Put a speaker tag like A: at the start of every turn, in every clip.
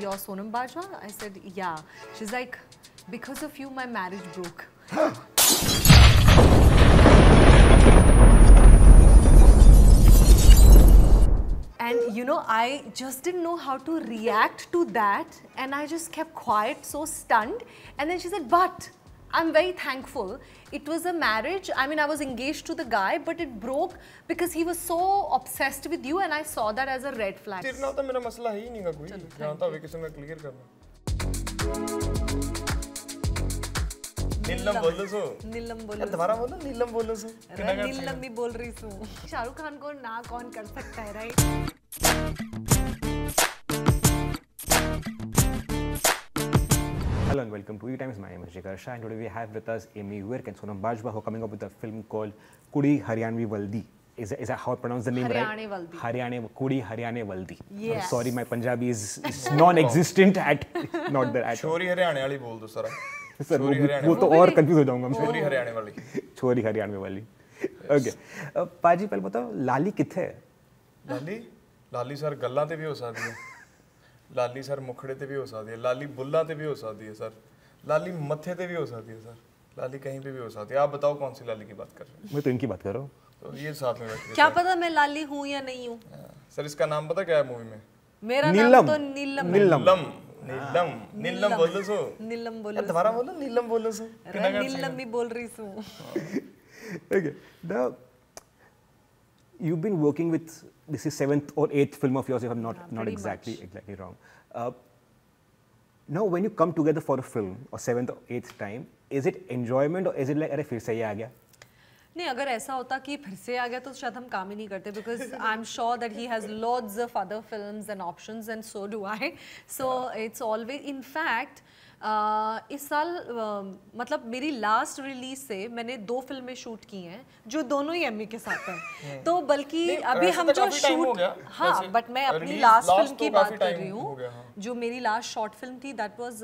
A: you're Sonam Bajwa? I said, yeah. She's like, because of you, my marriage broke. And you know, I just didn't know how to react to that, and I just kept quiet, so stunned. And then she said, but I'm very thankful. It was a marriage. I mean, I was engaged to the guy, but it broke because he was so obsessed with you, and I saw that as a red flag.
B: तेरे नाल तो मेरा मसला है ही नहीं कोई, जानता होवे किसी ने क्लियर करना। नीलम बोलो सो।
A: नीलम बोलो।
B: दोबारा बोलो नीलम बोलो सो।
A: नीलम भी बोल रही हूँ। शाहरुख खान को ना कौन कर सकता है, right?
C: Hello and welcome to E-Times. My name is Jigar Shah, and today we have with us Amy Virk and Sonam Bajwa, who are coming up with a film called Kudi Haryanvi Valdi. Is that how I pronounce the name
A: Haryane
C: right?
A: Valdi.
C: Kudi Haryane Valdi.
A: Yes.
C: I'm sorry, my Punjabi is non-existent at not there at all.
B: छोरी हरियाणे वाली बोल दो सारा।
C: Sir वो तो और confuse हो जाऊंगा मैं।
B: छोरी हरियाणे वाली।
C: छोरी हरियाणवी वाली। Okay. पाजी पहले बताओ लाली किथे है?
B: लाली सर गल्लां ते भी हो सकदी है। लाली सर मुखड़े ते भी हो सकती है, लाली बुल्ला ते भी हो सकती है सर, लाली मत्थे ते भी हो सकती है सर, लाली कहीं पे भी हो सकती है। आप बताओ कौन सी लाली की बात कर रहे हैं?
C: मैं तो इनकी बात कर रहा हूँ।
B: तो ये साथ में बैठ के
A: क्या पता मैं लाली हूँ या नहीं हूँ?
B: सर इसका नाम पता क्या है मूवी में?
A: मेरा नाम तो नीलम है।
B: नीलम बोलो सो।
A: नीलम बोलो।
B: दोबारा बोलो नीलम बोलो सो।
A: नीलम भी बोल रही हूँ।
C: Okay. Now, you've been working with, this is 7th or 8th film of yours, if I'm not exactly wrong. Now, when you come together for a film, or 7th or 8th time, is it enjoyment or is it like, अरे फिर से ये आ गया?
A: नहीं, अगर ऐसा होता कि फिर से आ गया तो शायद हम काम ही नहीं करते, because I'm sure that he has loads of other films and options and so do I. So it's always, in fact, इस साल मतलब मेरी लास्ट रिलीज से मैंने 2 फिल्में शूट की हैं जो दोनों ही एमी के साथ हैं। तो बल्कि अभी हम जो शूट, हाँ, बट मैं अपनी लास्ट फिल्म की बात कर रही हूँ, जो मेरी लास्ट शॉर्ट फिल्म थी, दैट वाज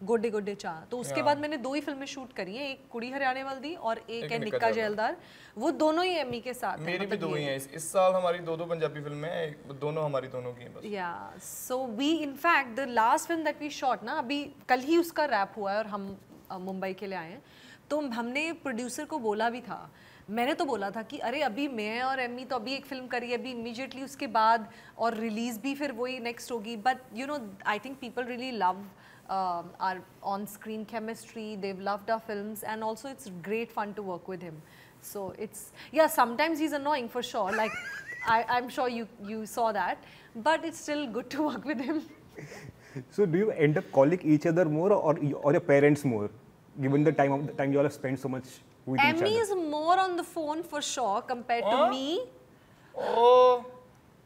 A: गोडे गोडे चा। तो उसके बाद मैंने 2 ही फिल्में शूट करी हैं, एक कुड़ी हरियाणे वाली और एक है निक्का जैलदार। वो दोनों ही एमी के साथ हैं।
B: मेरी भी 2 ही हैं। इस साल हमारी 2 पंजाबी फिल्में हैं, दोनों हमारी दोनों की हैं बस।
A: या so we in fact the last film that we shot ना, अभी कल ही उसका रैप हुआ है और हम मुंबई के लिए आए हैं। तो हमने प्रोड्यूसर को बोला भी था, मैंने तो बोला था कि अरे अभी मैं और एमी तो अभी एक फिल्म करी है, अभी इमीडिएटली उसके बाद और रिलीज भी फिर वही नेक्स्ट होगी। But you know, I think people really love our on-screen chemistry. They've loved our films, and also it's great fun to work with him. So it's, yeah, sometimes he's annoying for sure. Like I'm sure you saw that, but it's still good to work with him.
C: So do you end up calling each other more or your parents more, given the time you all have spent so much with each other?
A: Emmy is more on the phone for sure compared to me.
B: Oh,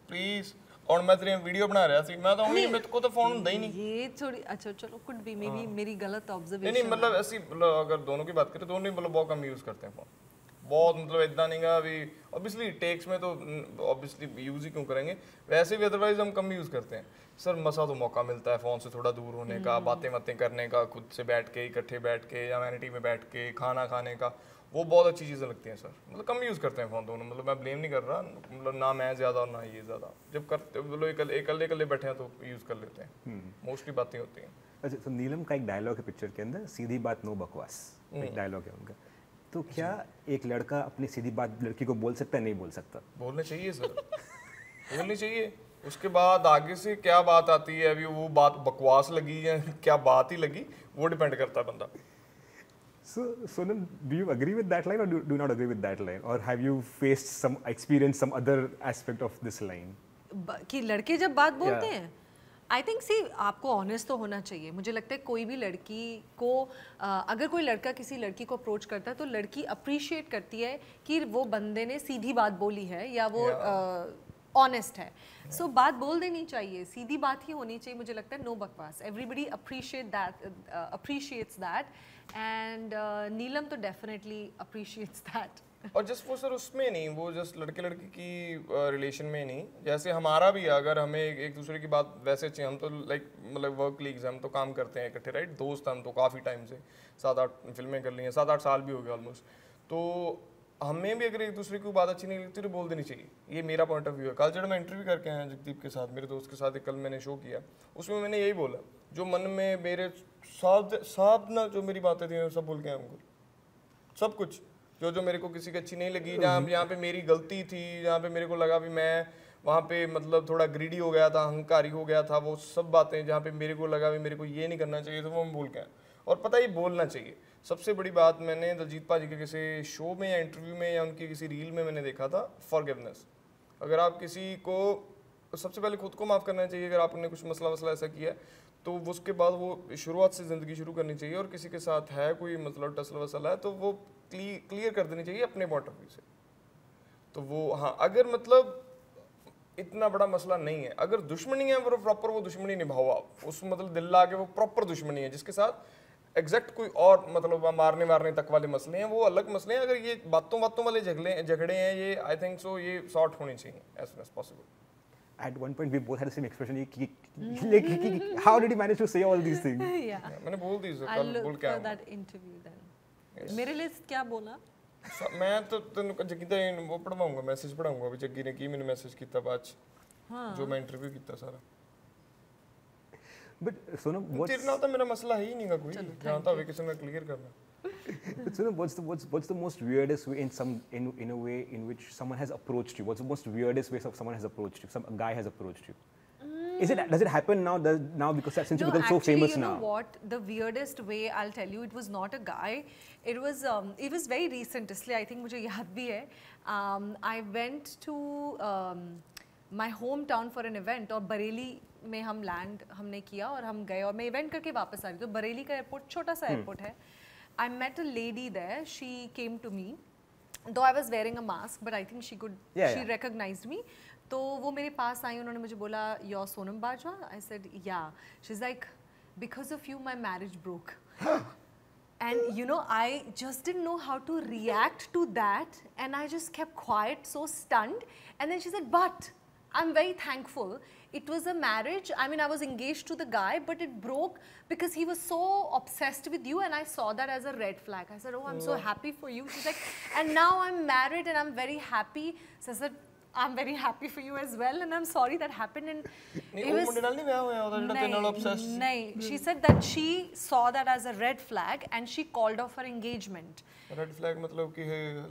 B: please. और मैं तेरी video बना रहा थी, मैं तो only, मेरे को तो फोन ਹੁੰਦਾ ही नहीं।
A: ये थोड़ी, अच्छा चलो, कुड बी मे बी मेरी गलत ऑब्जर्वेशन।
B: नहीं मतलब ऐसी, मतलब अगर दोनों की बात करें तो दोनों मतलब बहुत कम यूज करते हैं फोन, बहुत मतलब इतना नहीं गा अभी। ऑब्वियसली टेक्स में तो ऑब्वियसली यूज ही क्यों करेंगे, वैसे भी अदरवाइज हम कम यूज करते हैं सर। मसा तो मौका मिलता है फोन से थोड़ा दूर होने का, बातें करने का, खुद से बैठ के इकट्ठे बैठ के या वैनिटी में बैठ के खाना खाने का, वो बहुत अच्छी चीज़ें लगती हैं सर। मतलब कम यूज़ करते हैं फ़ोन दोनों, मतलब मैं ब्लेम नहीं कर रहा, मतलब ना मैं ज़्यादा और ना ये ज़्यादा। जब करते मतलब इकल्ले बैठे हैं तो यूज़ कर लेते हैं, मोस्टली बातें होती हैं।
C: अच्छा, तो नीलम का एक डायलॉग है पिक्चर के अंदर, सीधी बात नो बकवास, एक डायलॉग है उनका। तो क्या एक लड़का अपनी सीधी बात लड़की को बोल सकता है, नहीं बोल सकता? बोलना
B: चाहिए सर, बोलनी चाहिए। उसके बाद आगे से क्या बात आती है, अभी वो बात बकवास लगी या क्या बात ही लगी, वो डिपेंड करता है बंदा।
C: So, Sonam, do you agree with that line or do you not agree with that line? Or have you faced some experience, some other aspect of this line?
A: कि लड़के जब बात बोलते हैं, आई थिंक सी आपको ऑनेस्ट तो होना चाहिए। मुझे लगता है कोई भी लड़की को, अगर कोई लड़का किसी लड़की को अप्रोच करता है तो लड़की अप्रिशिएट करती है कि वो बंदे ने सीधी बात बोली है या वो ऑनेस्ट है। सो बात बोल देनी चाहिए, सीधी बात ही होनी चाहिए। मुझे लगता है नो बकवास, एवरीबडी अप्रिशिएट्स दैट एंड नीलम तो डेफिनेटली अप्रिशिएट्स दैट।
B: और जस्ट वो सर उसमें नहीं, वो जस्ट लड़के लड़की की रिलेशन में नहीं, जैसे हमारा भी अगर हमें एक दूसरे की बात वैसे अच्छी, हम तो लाइक मतलब वर्क लीग्स, हम तो काम करते हैं इकट्ठे, राइट, दोस्त हम तो काफ़ी टाइम से 7-8 फिल्में कर ली हैं, 7-8 साल भी हो गए ऑलमोस्ट। तो हमें भी अगर एक दूसरे की बात अच्छी नहीं लगती तो बोल देनी चाहिए, ये मेरा पॉइंट ऑफ व्यू है। कल जब मैं इंटरव्यू करके आया जगदीप के साथ, मेरे दोस्त के साथ एक कल मैंने शो किया, उसमें मैंने यही बोला, जो मन में मेरे साथ ना जो मेरी बातें थी सब बोल के आया उनको, सब कुछ जो जो मेरे को किसी की अच्छी नहीं लगी, जहाँ पे मेरी गलती थी, जहाँ पे मेरे को लगा भी मैं वहाँ पे मतलब थोड़ा ग्रीडी हो गया था, अहंकारी हो गया था, वो सब बातें जहाँ पे मेरे को लगा भी मेरे को ये नहीं करना चाहिए, तो वो मैं बोल के आया। और पता ही बोलना चाहिए। सबसे बड़ी बात मैंने दलजीत पाजी के किसी शो में या इंटरव्यू में या उनकी किसी रील में मैंने देखा था, फॉरगिवनेस। अगर आप किसी को, सबसे पहले खुद को माफ़ करना चाहिए अगर आपने कुछ मसला वसला ऐसा किया, तो उसके बाद वो शुरुआत से ज़िंदगी शुरू करनी चाहिए। और किसी के साथ है कोई मतलब टसल वसल है तो वो क्लियर कर देनी चाहिए अपने पॉइंट ऑफ व्यू से। तो वो हाँ, अगर मतलब इतना बड़ा मसला नहीं है, अगर दुश्मनी है वो प्रॉपर वो दुश्मनी निभाओ आप, उस मतलब दिल ला के वो प्रॉपर दुश्मनी है जिसके साथ एग्जैक्ट कोई और मतलब मारने तक वाले मसले हैं, वो अलग मसले हैं। अगर ये बातों वाले झगड़े हैं, ये आई थिंक सो ये सॉर्ट होने चाहिए as soon as possible.
C: At one point we both had the same expression, like how did you manage to say all these things?
A: Yeah.
B: मैंने बोल दी
A: I'll
B: कल, बोल
A: look
B: के
A: for
B: आया
A: that interview then. मेरे लिए क्या बोला?
B: मैं तो तेन जग्गी दा वो पढ़वाऊंगा, मैसेज पढ़ाऊंगा अभी जग्गी ने की मैंने मैसेज किया बाद जो मैं इंटरव्यू किया सारा।
C: But Sonam,
B: तेरे नाल तो मेरा मसला है ही नहीं का कोई, जहां तक किसी ने क्लियर करना।
C: But Sonam, what's the most weirdest way in a way in which someone has approached you? What's the most weirdest way someone has approached you? A guy has approached you. Does it happen now? Now because since you become so famous
A: you know
C: now.
A: what? The weirdest way, I'll tell you, it was not a guy. It was very recent. इसलिए I think मुझे याद भी है. I went to my hometown for an event और बरेली में हम land हमने किया और हम गए और मैं इवेंट करके वापस आ रही थी। तो बरेली का एयरपोर्ट छोटा सा एयरपोर्ट है। I met a lady there. She came to me, though I was wearing a mask, but I think she recognized me. तो वो मेरे पास आई, उन्होंने मुझे बोला, "You're Sonam Bajwa?" I said, "Yeah." She's like, "Because of you, my marriage broke." And you know, I just didn't know how to react to that, and I just kept quiet, so stunned. And then she said, "But I'm very thankful. It was a marriage. I mean, I was engaged to the guy, but it broke because he was so obsessed with you, and I saw that as a red flag." I said, "Oh, I'm so happy for you." She's like, "And now I'm married and I'm very happy." So I said, "I'm very happy for you as well, and I'm sorry that happened." And it was she said that she saw that as a red flag and she called off her engagement.
B: Red flag मतलब कि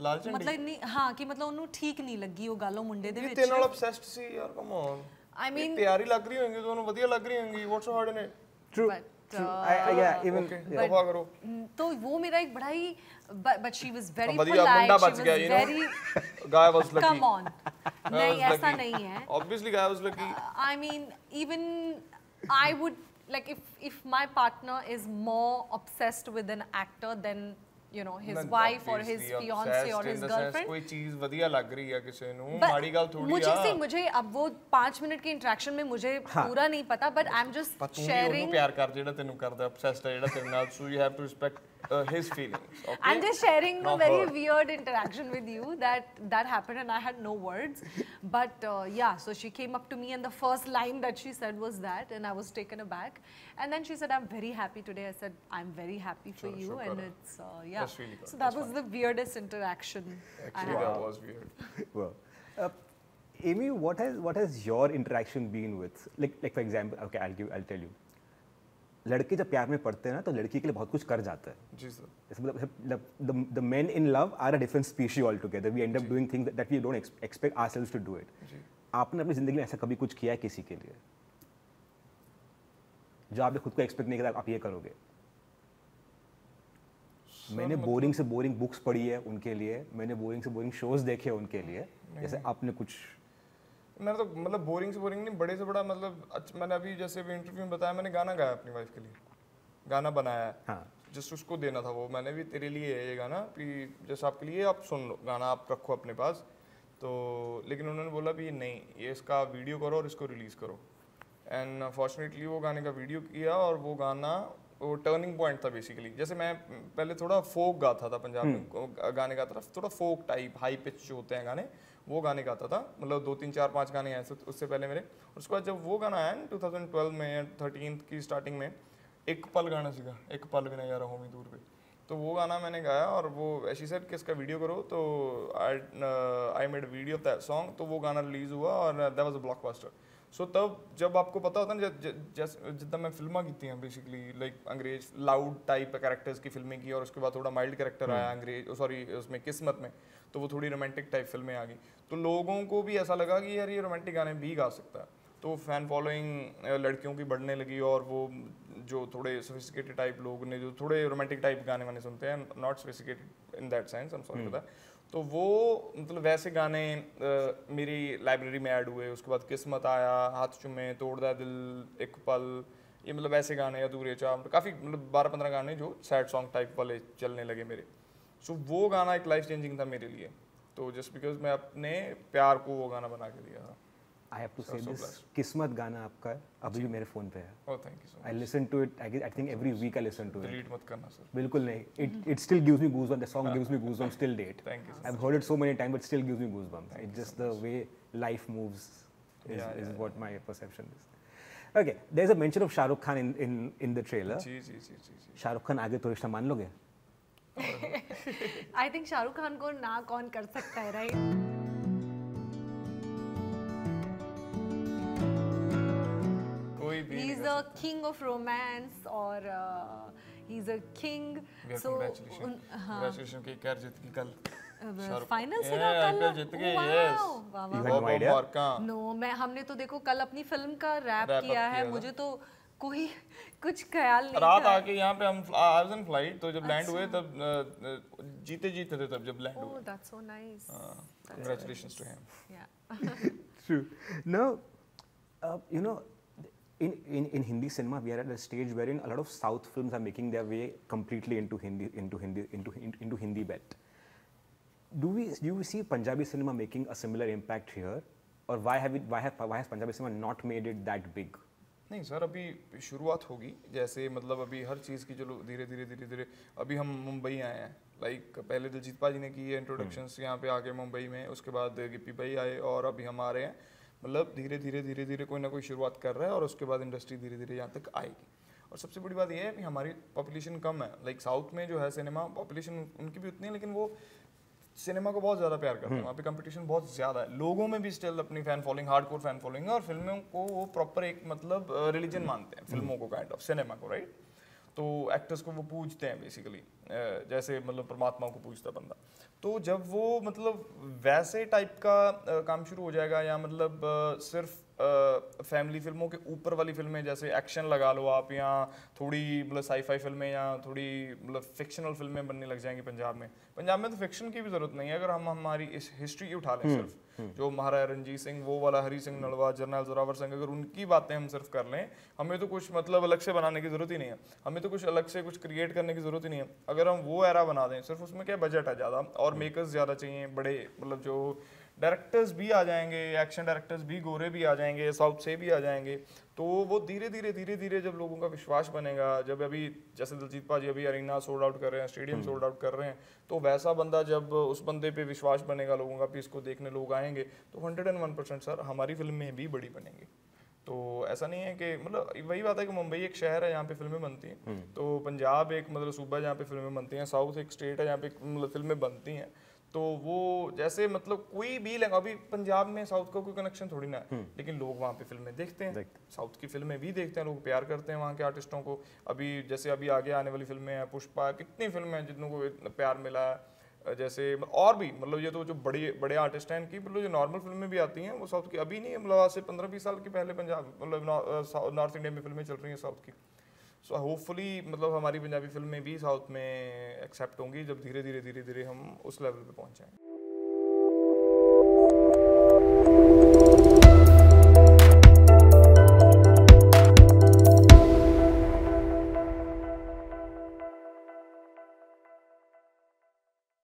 B: लाल झंडी,
A: मतलब नहीं, हाँ कि मतलब ਉਹਨੂੰ ਠੀਕ ਨਹੀਂ ਲੱਗੀ ਉਹ ਗੱਲ ਉਹ ਮੁੰਡੇ ਦੇ
B: ये
A: ਵਿੱਚ।
B: तेरे नाल obsessed सी यार, come on.
A: I mean,
B: तैयारी लग रही होंगी दोनों, बढ़िया लग रही होंगी, what's so hard in it?
C: True.
A: But,
C: Yeah, even
B: Okay, दफा करो।
A: तो वो मेरा एक बड़ा ही, but she was very
B: बढ़िया
A: polite,
B: मुंडा
A: she
B: बच
A: was
B: गया, you know?
A: very,
B: Guy was lucky.
A: come on, नहीं ऐसा नहीं है।
B: Obviously guy was lucky.
A: I mean, even I would like if my partner is more obsessed with an actor than you know his wife or his fiance or his girlfriend.
B: कोई चीज बढ़िया लग रही है किसी ਨੂੰ, ਮਾੜੀ ਗੱਲ थोड़ी
A: मुझे से मुझे अब वो 5 मिनट के इंटरेक्शन में मुझे पूरा नहीं पता, but I'm just sharing.
B: प्यार कर ਜਿਹੜਾ ਤੈਨੂੰ ਕਰਦਾ, obsessed ਹੈ ਜਿਹੜਾ ਤੇਰੇ ਨਾਲ, so you have to respect his feelings. Okay?
A: I'm just sharing a very weird interaction with you that happened and I had no words, but yeah, so she came up to me and the first line that she said was that, and I was taken aback, and then she said, "I'm very happy today." I said, "I'm very happy for you," and it's yeah.
B: That's really good.
A: So that was the weirdest interaction.
B: Actually, that was weird.
C: Well, Amy, what has your interaction been with, like for example, okay, I'll tell you. लड़के जब प्यार में पड़ते हैं ना तो लड़की के लिए बहुत कुछ कर जाता है।
B: जी सर।
C: जैसे मतलब the men in love are a different species altogether. We end up doing things that we don't expect ourselves to do it.
B: जी।
C: आपने अपनी जिंदगी में ऐसा कभी कुछ किया है किसी के लिए जो आपने खुद को एक्सपेक्ट नहीं किया आप ये करोगे? मैंने बोरिंग से बोरिंग बुक्स पढ़ी है उनके लिए, मैंने बोरिंग से बोरिंग शोज देखे उनके लिए, जैसे आपने कुछ।
B: मैंने तो मतलब बोरिंग से बोरिंग नहीं, बड़े से बड़ा मतलब मैंने अभी जैसे भी इंटरव्यू में बताया, मैंने गाना गाया अपनी वाइफ के लिए, गाना बनाया है।
C: हाँ।
B: जस्ट उसको देना था वो, मैंने भी तेरे लिए है ये गाना, कि जैसे आपके लिए आप सुन लो गाना, आप रखो अपने पास। तो लेकिन उन्होंने बोला भी नहीं, ये इसका वीडियो करो और इसको रिलीज़ करो। एंड फॉर्चुनेटली वो गाने का वीडियो किया और वो गाना वो टर्निंग पॉइंट था बेसिकली। जैसे मैं पहले थोड़ा फोक गाता था, पंजाब में गाने गाता था, थोड़ा फोक टाइप हाई पिच जो होते हैं गाने, वो गाने गाता था। मतलब 2 3 4 5 गाने आए उससे पहले मेरे। और उसके बाद जब वो गाना आया 2012 में या 13 की स्टार्टिंग में, एक पल गाना सीखा, एक पल भी नहीं आ रहा होमी दूर पे। तो वो गाना मैंने गाया और वो ऐसी सेड कि इसका वीडियो करो, तो I made video of that song, तो वो गाना रिलीज हुआ और दैट वाज अ ब्लॉकबस्टर। सो तब जब आपको पता होता है ना, जैसे जितना मैं फिल्मां की थी बेसिकली लाइक अंग्रेज लाउड टाइप कैरेक्टर्स की फिल्में की, और उसके बाद थोड़ा माइल्ड कैरेक्टर आया अंग्रेज सॉरी उसमें किस्मत में, तो वो थोड़ी रोमांटिक टाइप फिल्में आ गई, तो लोगों को भी ऐसा लगा कि यार ये रोमांटिक गाने भी गा सकता है, तो फैन फॉलोइंग लड़कियों की बढ़ने लगी, और वो जो थोड़े सोफिस्टिकेटेड टाइप लोग ने जो थोड़े रोमांटिक टाइप गाने वाने सुनते हैं, not sophisticated in that sense, I am sorry for that, तो वो मतलब वैसे गाने मेरी लाइब्रेरी में ऐड हुए। उसके बाद किस्मत आया, हाथ चुमे, तोड़ दा दिल, एक पल, ये मतलब ऐसे गाने, अधूरे चाह, काफ़ी मतलब 12-15 गाने जो सैड सॉन्ग टाइप वाले चलने लगे मेरे। सो वो गाना एक लाइफ चेंजिंग था मेरे लिए, तो जस्ट बिकॉज मैं अपने प्यार को वो गाना बना के दिया था।
C: I have to say this, किस्मत गाना आपका अभी भी मेरे फ़ोन पे है।
B: Oh, thank you so much.
C: I listen to it, I think every week I listen to it.
B: Delete मत करना सर।
C: बिल्कुल नहीं, it still gives me goosebumps, the song gives me goosebumps till date.
B: Thank you so
C: I've heard it so many times, but still gives me goosebumps. It's just the way life moves is what my perception is. Okay, there's a mention of Shah Rukh Khan in the trailer.
B: Ji.
C: Shah Rukh Khan आगे तो रिश्ता मान लोगे?
A: I think Shahrukh Khan को ना कौन कर सकता है, right? He's a king of romance, और he's a king. So
B: congratulations कि कैर जीत की कल।
A: फाइनल से ना कल
B: जीत गए, yes।
C: वाह।
A: नो हमने तो देखो कल अपनी फिल्म का रैप किया है, मुझे तो कोई कुछ ख्याल नहीं
B: रात
A: था।
B: आके यहाँ पे हम आई वाज इन फ्लाइट, तो जब लैंड हुए तब जीते थे तब जब लैंड हुए।
A: Oh, that's so nice.
B: Congratulations to him.
A: Yeah.
C: True. Now, you know, in Hindi cinema, we are at a stage wherein a lot of South films are making their way completely into Hindi belt. Do we see Punjabi cinema making a similar impact here, or why has Punjabi cinema not made it that big?
B: नहीं sir, अभी शुरुआत होगी, जैसे मतलब अभी हर चीज़ की चलो धीरे धीरे अभी हम मुंबई आए हैं, लाइक पहले दिलजीत पाजी ने की है इंट्रोडक्शंस यहाँ पे आके मुंबई में, उसके बाद गिप्पी भाई आए और अभी हम आ रहे हैं, मतलब धीरे धीरे कोई ना कोई शुरुआत कर रहा है, और उसके बाद इंडस्ट्री धीरे धीरे यहाँ तक आएगी। और सबसे बड़ी बात यह है कि हमारी पॉपुलेशन कम है, लाइक साउथ में जो है सिनेमा पॉपुलेशन उनकी भी उतनी है, लेकिन वो सिनेमा को बहुत ज़्यादा प्यार करते हैं, वहाँ पे कंपटीशन बहुत ज़्यादा है, लोगों में भी स्टिल अपनी fan following, hardcore fan following है, और फिल्मों को वो प्रॉपर एक मतलब रिलीजन मानते हैं, फिल्मों को काइंड ऑफ सिनेमा को, राइट। तो एक्टर्स को वो पूजते हैं बेसिकली, जैसे मतलब परमात्मा को पूजता बंदा। तो जब वो मतलब वैसे टाइप का काम शुरू हो जाएगा, या मतलब सिर्फ फैमिली फिल्मों के ऊपर वाली फिल्में, जैसे एक्शन लगा लो आप, या थोड़ी मतलब साई-फाई फिल्में, या थोड़ी मतलब फिक्शनल फिल्में बनने लग जाएंगी पंजाब में तो फिक्शन की भी ज़रूरत नहीं है, अगर हम हमारी इस हिस्ट्री उठा लें, सिर्फ जो महाराजा रणजीत सिंह, वो वाला हरी सिंह नलवा, जनरल जोरावर सिंह, अगर उनकी बातें हम सिर्फ कर लें, हमें तो कुछ मतलब अलग से बनाने की ज़रूरत ही नहीं है, हमें तो कुछ अलग से कुछ क्रिएट करने की ज़रूरत ही नहीं है। अगर हम वो एरा बना दें, सिर्फ उसमें क्या बजट है ज़्यादा, और मेकर्स ज़्यादा चाहिए बड़े, मतलब जो डायरेक्टर्स भी आ जाएंगे, एक्शन डायरेक्टर्स भी गोरे भी आ जाएंगे, साउथ से भी आ जाएंगे, तो वो धीरे धीरे जब लोगों का विश्वास बनेगा, जब अभी जैसे दिलजीत पाजी अभी अरीना सोल्ड आउट कर रहे हैं, स्टेडियम सोल्ड आउट कर रहे हैं, तो वैसा बंदा जब उस बंदे पे विश्वास बनेगा लोगों का, भी इसको देखने लोग आएंगे, तो 101% सर हमारी फिल्में भी बड़ी बनेंगी। तो ऐसा नहीं है कि मतलब वही बात है कि मुंबई एक शहर है जहाँ पे फिल्में बनती हैं, तो पंजाब एक मतलब सूबा है जहाँ पे फिल्में बनती हैं, साउथ एक स्टेट है जहाँ पे मतलब फिल्में बनती हैं, तो वो जैसे मतलब कोई भी अभी पंजाब में साउथ का कोई कनेक्शन थोड़ी ना है, लेकिन लोग वहाँ पे फिल्में देखते हैं, साउथ की फिल्में भी देखते हैं, लोग प्यार करते हैं वहाँ के आर्टिस्टों को। अभी जैसे अभी आगे आने वाली फिल्में हैं, पुष्पा, कितनी फिल्में हैं जितनों को इतना प्यार मिला है, जैसे और भी मतलब ये तो जो बड़े आर्टिस्ट हैं इनकी मतलब जो नॉर्मल फिल्में भी आती हैं वो साउथ की, अभी नहीं मतलब आज से 15-20 साल की पहले पंजाब मतलब नॉर्थ इंडिया में फिल्में चल रही हैं साउथ की। सो होपफुली मतलब हमारी पंजाबी फिल्में भी साउथ में एक्सेप्ट होंगी, जब धीरे धीरे हम उस लेवल पे पहुंच जाएंगे।